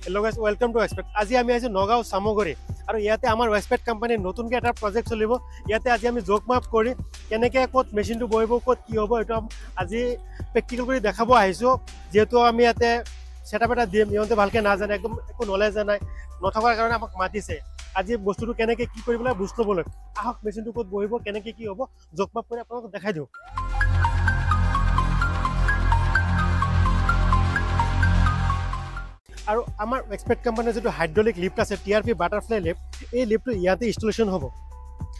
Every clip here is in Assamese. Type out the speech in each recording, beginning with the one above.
Hello guys, welcome to Westpac. আজি আমি আছো নগাঁও সামগ্ৰী আৰু ইয়াতে আমাৰ Westpac কোম্পানীৰ নতুনকৈ এটা প্ৰজেক্ট চলিব। ইয়াতে আজি আমি জোক মাপ কৰি কেনেকৈ ক'ত মেচিনটো বহিব, ক'ত কি হ'ব এইটো আজি প্ৰেক্টিকেল কৰি দেখাব আহিছোঁ। যেহেতু আমি ইয়াতে ছেটআপ এটা দিম, ইহঁতে ভালকৈ নাজানে, একদম একো নলেজ নাই, নথকাৰ কাৰণে আমাক মাতিছে আজি বস্তুটো কেনেকৈ কি কৰিবলৈ বুজ ল'বলৈ। আহক মেচিনটো ক'ত বহিব, কেনেকৈ কি হ'ব জোক মাপ কৰি আপোনালোকক দেখাই দিওঁ। আৰু আমাৰ Westpac কোম্পানীৰ যিটো হাইড্ৰলিক লিফ্ট আছে TRP বাটাৰফ্লাই লিফ্ট, এই লিফ্টটো ইয়াতে ইনষ্টলেশ্যন হ'ব।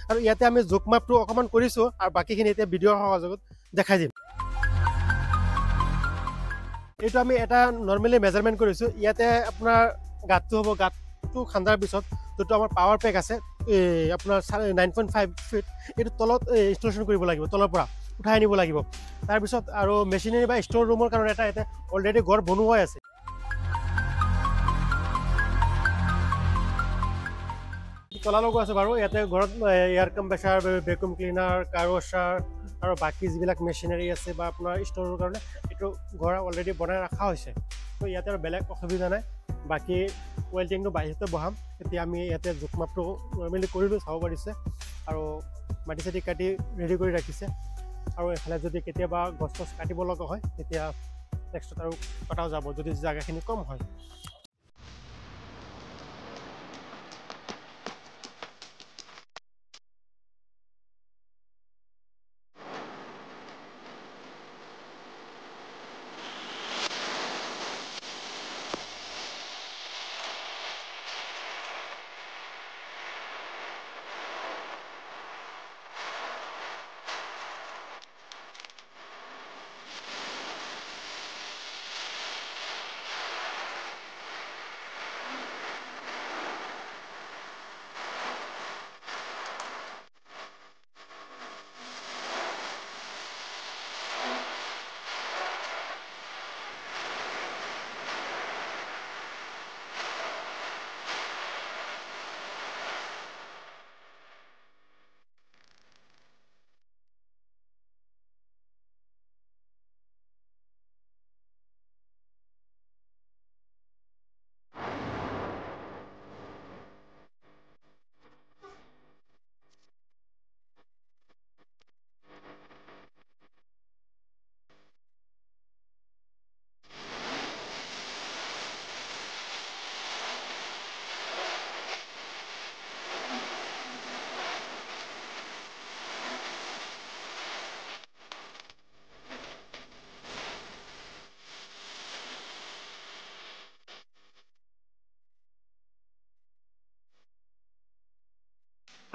আৰু ইয়াতে আমি জোক মাপটো অকণমান কৰিছোঁ আৰু বাকীখিনি এতিয়া ভিডিঅ'ৰ সহযোগত দেখাই দিম। এইটো আমি এটা নৰ্মেলি মেজাৰমেণ্ট কৰিছোঁ। ইয়াতে আপোনাৰ গাঁতটো হ'ব, গাঁতটো খান্দাৰ পিছত যোনটো আমাৰ পাৱাৰ পেক আছে আপোনাৰ 9.5 ফিট, এইটো তলত ইনষ্টলেশ্যন কৰিব লাগিব, তলৰ পৰা উঠাই আনিব লাগিব। তাৰপিছত আৰু মেচিনেৰী বা ষ্ট'ৰ ৰুমৰ কাৰণে এটা ইয়াতে অলৰেডি ঘৰ বনোৱাই আছে। তলা লগোৱা আছে বাৰু। ইয়াতে ঘৰত এয়াৰ কম্প্ৰেছাৰ, ভেকুম ক্লিনাৰ, কাৰ ৱাশ্বাৰ আৰু বাকী যিবিলাক মেচিনাৰী আছে বা আপোনাৰ ষ্ট'ৰৰ কাৰণে এইটো ঘৰ অলৰেডি বনাই ৰখা হৈছে। তো ইয়াতে আৰু বেলেগ অসুবিধা নাই। বাকী ৱেল্ডিংটো বাহিৰতে বহাম। এতিয়া আমি ইয়াতে জোখ মাপটো নৰ্মেলি কৰিলোঁ, চাব পাৰিছে, আৰু মাটি চাটি কাটি ৰেডি কৰি ৰাখিছে। আৰু এফালে যদি কেতিয়াবা গছ চছ কাটিব লগা হয় তেতিয়া নেক্সটত আৰু কটাও যাব যদি জেগাখিনি কম হয়।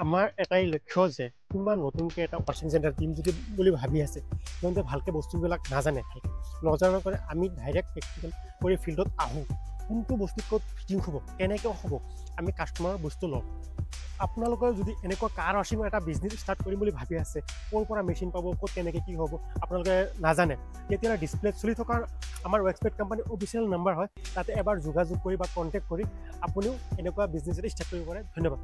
আমাৰ এটাই লক্ষ্য যে কোনোবা নতুনকৈ এটা ৱাশ্বিং চেণ্টাৰ দিম যদি বুলি ভাবি আছে, সিহঁতে ভালকৈ বস্তুবিলাক নাজানে। নজনাৰ কাৰণে আমি ডাইৰেক্ট প্ৰেক্টিকেল কৰি ফিল্ডত আহোঁ, কোনটো বস্তু ক'ত ফিটিং হ'ব, কেনেকৈ হ'ব, আমি কাষ্টমাৰৰ বস্তু লওঁ। আপোনালোকৰ যদি এনেকুৱা কাৰ ৱাশ্বিঙৰ এটা বিজনেছ ষ্টাৰ্ট কৰিম বুলি ভাবি আছে, ক'ৰ পৰা মেচিন পাব, ক'ত কেনেকৈ কি হ'ব আপোনালোকে নাজানে, তেতিয়াহ'লে ডিছপ্লেত চলি থকা আমাৰ Westpac কোম্পানীৰ অফিচিয়েল নাম্বাৰ হয়, তাতে এবাৰ যোগাযোগ কৰি বা কণ্টেক্ট কৰি আপুনিও এনেকুৱা বিজনেছ এটা ষ্টাৰ্ট কৰিব পাৰে। ধন্যবাদ।